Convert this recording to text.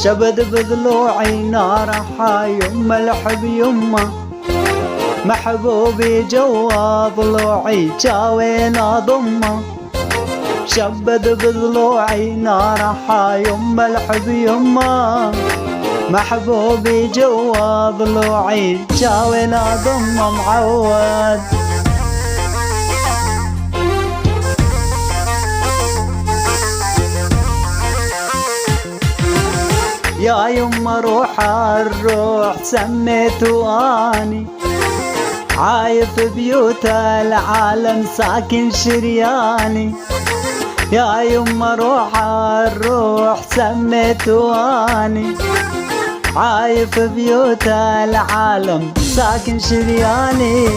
شبد بضلوعي نار يما الحب يما محبوبي جوا ضلوعي جاوين اضمه. شبد بضلوعي نار يما الحب يما محبوبي جوا ضلوعي جاوين اضمه معود. يا يما روح الروح سميته اني عايف بيوت العالم ساكن شرياني. يا يما روح الروح سميته اني عايف بيوت العالم ساكن شرياني.